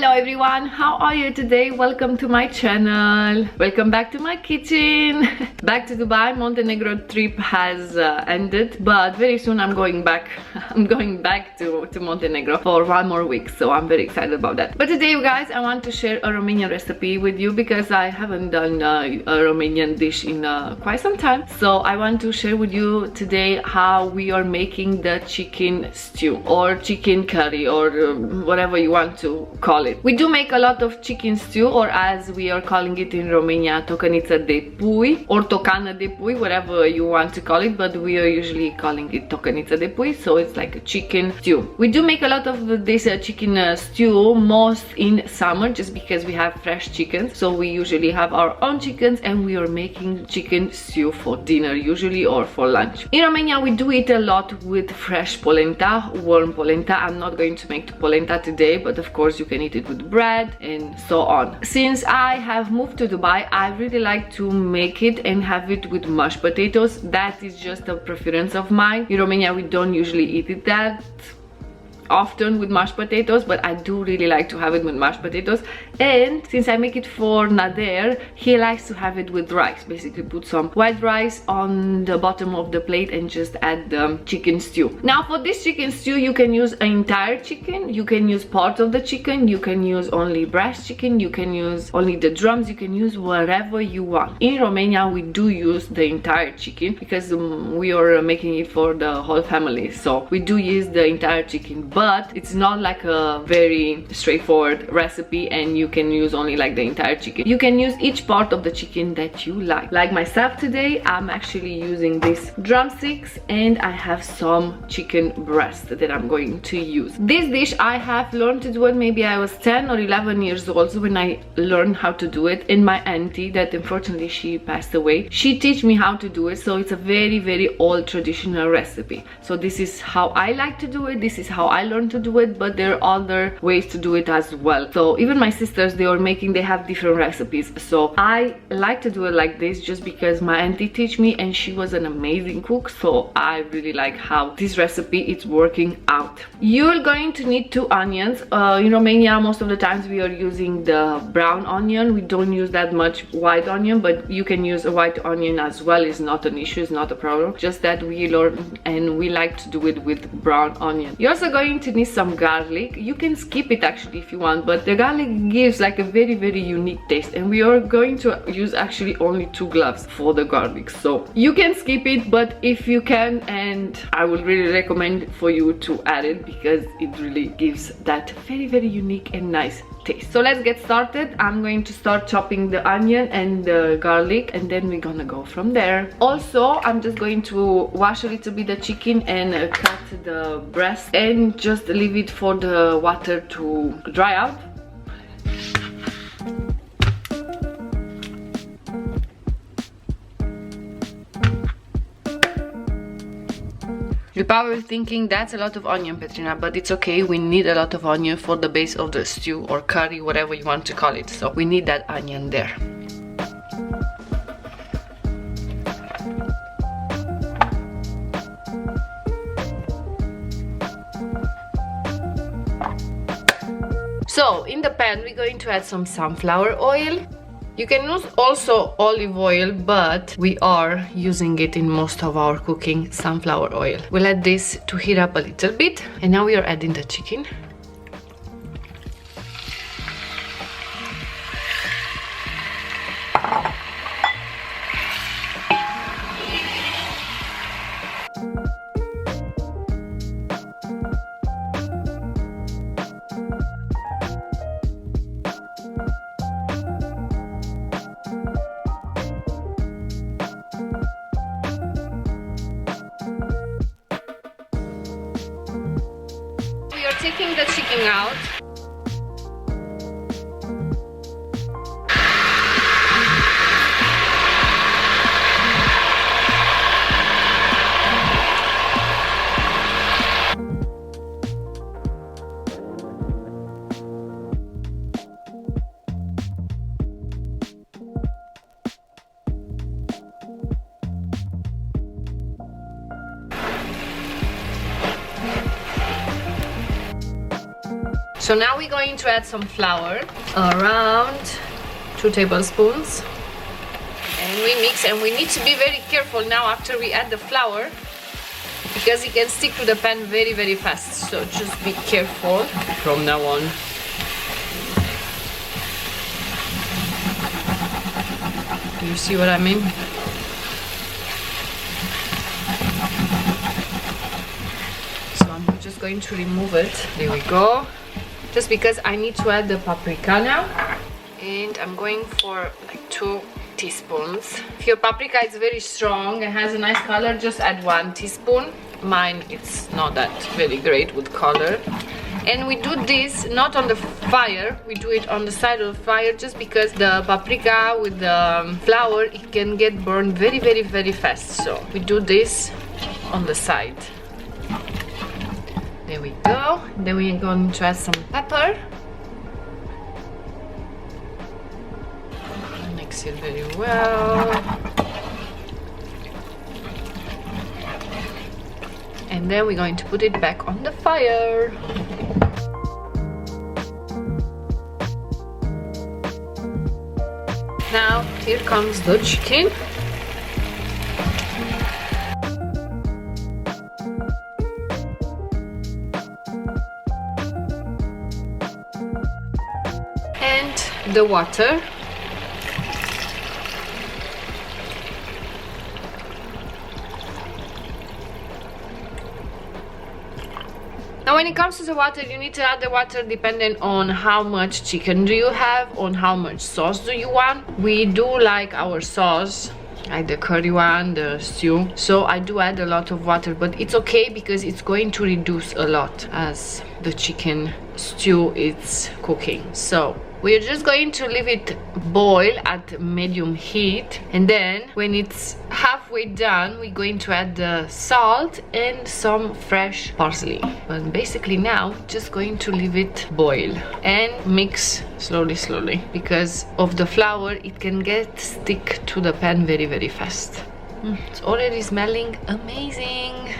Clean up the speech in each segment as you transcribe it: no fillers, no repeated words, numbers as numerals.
Hello everyone, how are you today? Welcome to my channel. Welcome back to my kitchen. Back to Dubai. Montenegro trip has ended, but very soon I'm going back. I'm going back to Montenegro for 1 more week, so I'm very excited about that. But today, you guys, I want to share a Romanian recipe with you because I haven't done a Romanian dish in quite some time. So I want to share with you today how we are making the chicken stew or chicken curry or whatever you want to call it. We do make a lot of chicken stew, or as we are calling it in Romania, Tocãnițã de Pui or Tocãnițã de Pui, whatever you want to call it, but we are usually calling it Tocãnițã de Pui, so it's like a chicken stew. We do make a lot of this chicken stew, most in summer, just because we have fresh chickens. So we usually have our own chickens and we are making chicken stew for dinner usually, or for lunch. In Romania we do eat a lot with fresh polenta, warm polenta. I'm not going to make polenta today, but of course you can eat it with bread and so on. Since I have moved to Dubai, I really like to make it and have it with mashed potatoes. That is just a preference of mine. In Romania we don't usually eat it that often with mashed potatoes, but I do really like to have it with mashed potatoes. And since I make it for Nader, he likes to have it with rice. Basically put some white rice on the bottom of the plate and just add the chicken stew. Now for this chicken stew you can use an entire chicken, you can use parts of the chicken, you can use only breast chicken, you can use only the drums, you can use whatever you want. In Romania we do use the entire chicken because we are making it for the whole family, so we do use the entire chicken. But it's not like a very straightforward recipe and you can use only like the entire chicken. You can use each part of the chicken that you like. Like myself today, I'm actually using these drumsticks and I have some chicken breast that I'm going to use. This dish I have learned to do it, maybe I was 10 or 11 years old when I learned how to do it. And my auntie, that unfortunately she passed away, she taught me how to do it. So it's a very old traditional recipe. So this is how I like to do it, this is how I learned to do it, but there are other ways to do it as well. So even my sisters, they have different recipes. So I like to do it like this just because my auntie taught me and she was an amazing cook. So I really like how this recipe is working out. You're going to need 2 onions. In Romania most of the times we are using the brown onion. We don't use that much white onion, but you can use a white onion as well. It's not an issue, it's not a problem. Just that we learn and we like to do it with brown onion. You're also going to need some garlic. You can skip it actually if you want, but the garlic gives like a very unique taste, and we are going to use actually only 2 cloves for the garlic, so you can skip it. But if you can, and I would really recommend for you to add it because it really gives that very unique and nice taste. So let's get started. I'm going to start chopping the onion and the garlic and then we're gonna go from there. Also, I'm just going to wash a little bit the chicken and cut the breast and just leave it for the water to dry out. You're probably thinking that's a lot of onion, Petryna, but it's okay. We need a lot of onion for the base of the stew or curry, whatever you want to call it. So we need that onion there. So in the pan we're going to add some sunflower oil. You can use also olive oil, but we are using it in most of our cooking, sunflower oil. We'll add this to heat up a little bit, and now we are adding the chicken. Taking the chicken out. So now we're going to add some flour, around 2 tablespoons. And we mix, and we need to be very careful now after we add the flour, because it can stick to the pan very, very fast. So just be careful from now on. Do you see what I mean? So I'm just going to remove it. There we go. Just because I need to add the paprika now. And I'm going for like 2 teaspoons. If your paprika is very strong and has a nice color, just add 1 teaspoon. Mine, it's not that very great with color. And we do this not on the fire, we do it on the side of the fire, just because the paprika with the flour, it can get burned very, very, very fast. So we do this on the side. There we go. Then we're going to add some pepper. Mix it very well. And then we're going to put it back on the fire. Now here comes the chicken. And the water. Now when it comes to the water, you need to add the water depending on how much chicken do you have, on how much sauce do you want. We do like our sauce, like the curry one, the stew, so I do add a lot of water, but it's okay because it's going to reduce a lot as the chicken stew is cooking. So we're just going to leave it boil at medium heat, and then when it's halfway done, we're going to add the salt and some fresh parsley. But basically now just going to leave it boil and mix slowly because of the flour, it can get stick to the pan very, very fast. It's already smelling amazing.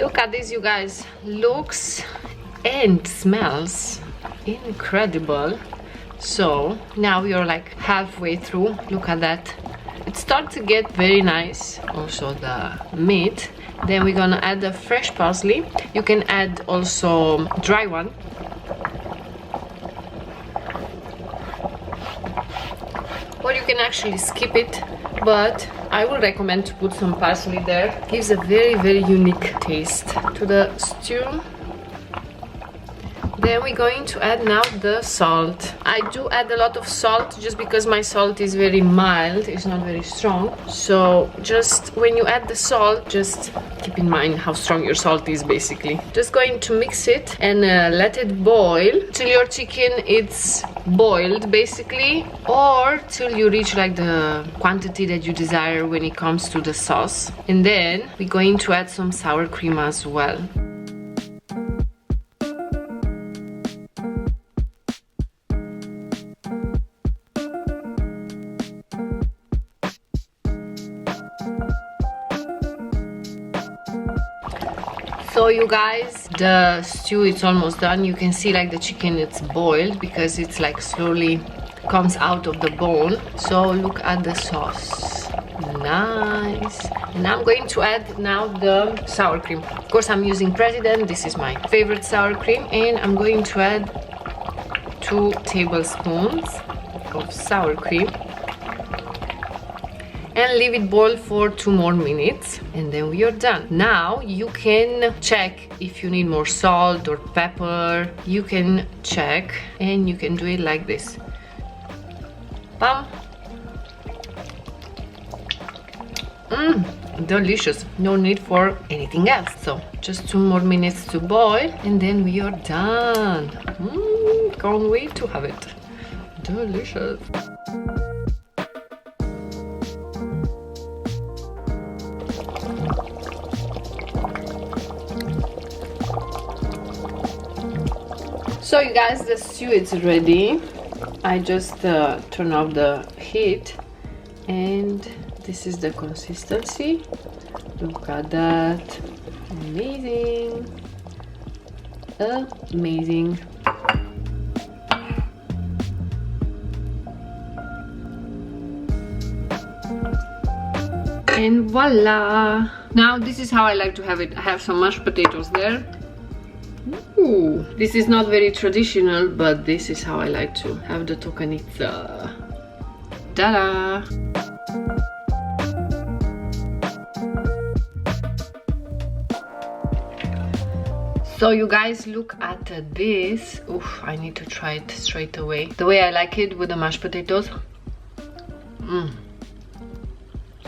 Look at this, you guys. Looks and smells incredible. So now we are like halfway through. Look at that. It starts to get very nice. Also the meat. Then we're gonna add the fresh parsley. You can add also dry one. Or you can actually skip it, but I would recommend to put some parsley there. Gives a very, very unique taste to the stew. Then we're going to add now the salt. I do add a lot of salt just because my salt is very mild, it's not very strong. So just when you add the salt, just keep in mind how strong your salt is basically. Just going to mix it and let it boil till your chicken is boiled basically, or till you reach like the quantity that you desire when it comes to the sauce. And then we're going to add some sour cream as well. So you guys, the stew is almost done. You can see like the chicken, it's boiled because it's like slowly comes out of the bone. So look at the sauce. Nice. And I'm going to add now the sour cream. Of course I'm using President, this is my favorite sour cream, and I'm going to add 2 tablespoons of sour cream and leave it boil for 2 more minutes, and then we are done. Now you can check if you need more salt or pepper. You can check and you can do it like this. Bam. Delicious. No need for anything else. So just 2 more minutes to boil and then we are done. Can't wait to have it. Delicious. So you guys, the stew is ready. I just turn off the heat and this is the consistency. Look at that. Amazing. Amazing. And voila. Now this is how I like to have it. I have some mashed potatoes there. Ooh, this is not very traditional, but this is how I like to have the Tocãnițã. Ta-da! So you guys, look at this. Oof, I need to try it straight away. The way I like it with the mashed potatoes.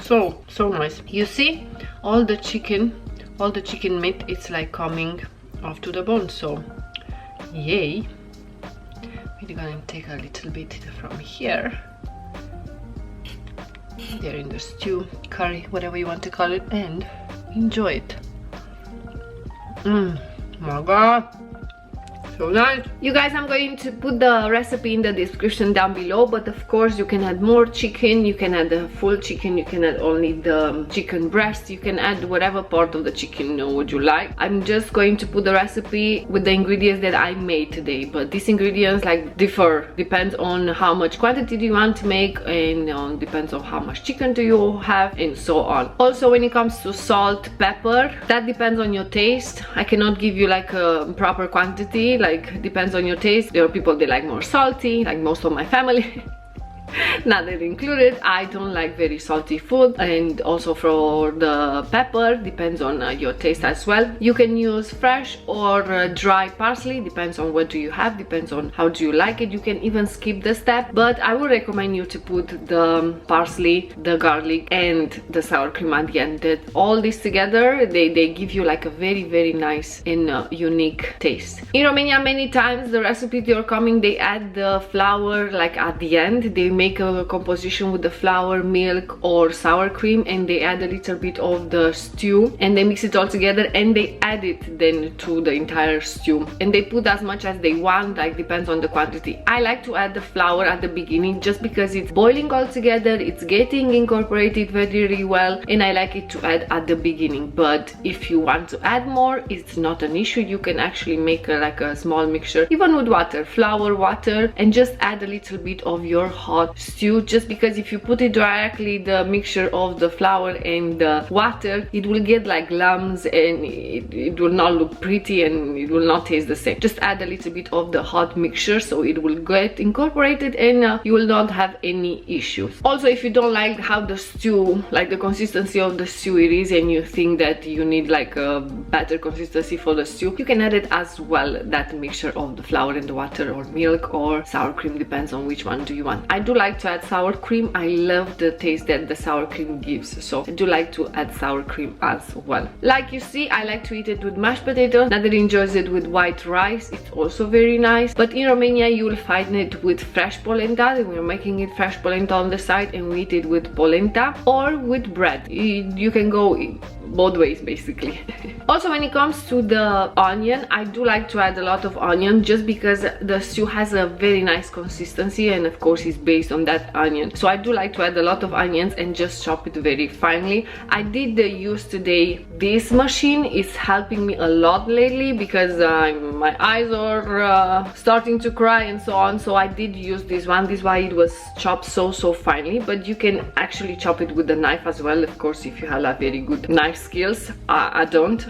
So nice. You see, all the chicken meat, it's like coming off to the bone, so yay. We're gonna take a little bit from here. There in the stew, curry, whatever you want to call it, and enjoy it. My god, so nice. You guys, I'm going to put the recipe in the description down below, but of course you can add more chicken, you can add the full chicken, you can add only the chicken breast, you can add whatever part of the chicken would you like. I'm just going to put the recipe with the ingredients that I made today, but these ingredients like differ, depends on how much quantity do you want to make, and depends on how much chicken do you have, and so on. Also, when it comes to salt, pepper, that depends on your taste. I cannot give you like a proper quantity, like depends on your taste. There are people that like more salty, like most of my family. Nader included. I don't like very salty food, and also for the pepper depends on your taste as well. You can use fresh or dry parsley, depends on what do you have, depends on how do you like it. You can even skip the step, but I would recommend you to put the parsley, the garlic and the sour cream at the end. That all this together, they give you like a very nice and unique taste. In Romania, many times the recipes they are coming, they add the flour like at the end. They make a composition with the flour, milk or sour cream, and they add a little bit of the stew and they mix it all together and they add it then to the entire stew, and they put as much as they want, like depends on the quantity. I like to add the flour at the beginning just because it's boiling all together, it's getting incorporated very well, and I like it to add at the beginning. But if you want to add more, it's not an issue. You can actually make like a small mixture even with water, flour, water, and just add a little bit of your hot stew, just because if you put it directly, the mixture of the flour and the water, it will get like lumps and it will not look pretty and it will not taste the same. Just add a little bit of the hot mixture so it will get incorporated and you will not have any issues. Also, if you don't like how the stew, like the consistency of the stew it is, and you think that you need like a better consistency for the stew, you can add it as well, that mixture of the flour and the water, or milk or sour cream, depends on which one do you want. I do like to add sour cream. I love the taste that the sour cream gives, so I do like to add sour cream as well. Like you see, I like to eat it with mashed potatoes. Nader enjoys it with white rice, it's also very nice. But in Romania you will find it with fresh polenta. We're making it fresh polenta on the side, and we eat it with polenta or with bread. You can go both ways basically. Also, when it comes to the onion, I do like to add a lot of onion just because the stew has a very nice consistency, and of course it's based on that onion. So I do like to add a lot of onions and just chop it very finely. I did use today this machine. It's helping me a lot lately because my eyes are starting to cry and so on. So I did use this one. This is why it was chopped so finely, but you can actually chop it with a knife as well, of course, if you have a very good knife skills. I don't.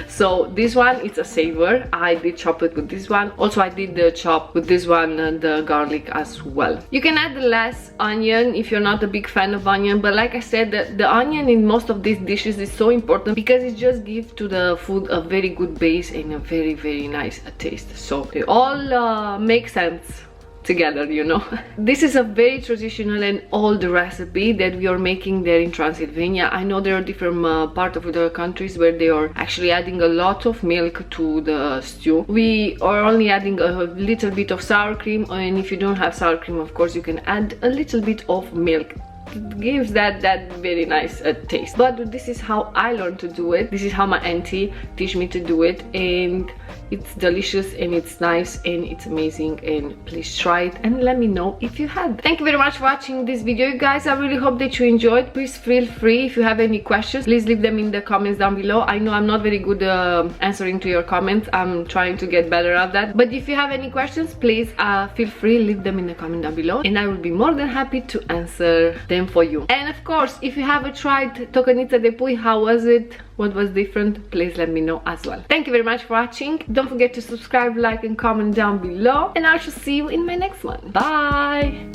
So this one, it's a saver. I did chop it with this one. Also, I did the chop with this one the garlic as well. You can add less onion if you're not a big fan of onion, but like I said, the onion in most of these dishes is so important because it just gives to the food a very good base and a very nice taste. So they all make sense together, you know. This is a very traditional and old recipe that we are making there in Transylvania. I know there are different parts of the countries where they are actually adding a lot of milk to the stew. We are only adding a little bit of sour cream, and if you don't have sour cream, of course you can add a little bit of milk. It gives that very nice taste. But this is how I learned to do it. This is how my auntie teach me to do it, and it's delicious and it's nice and it's amazing. And please try it and let me know if you had. Thank you very much for watching this video, you guys. I really hope that you enjoyed. Please feel free, if you have any questions, please leave them in the comments down below. I know I'm not very good answering to your comments. I'm trying to get better at that, but if you have any questions, please feel free, leave them in the comment down below, and I will be more than happy to answer them for you. And of course, if you haven't tried Tocãnițã de Pui, how was it? What was different? Please let me know as well. Thank you very much for watching. Don't forget to subscribe, like and comment down below, and I shall see you in my next one. Bye!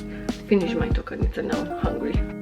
Finish my tocăniță now, I'm hungry.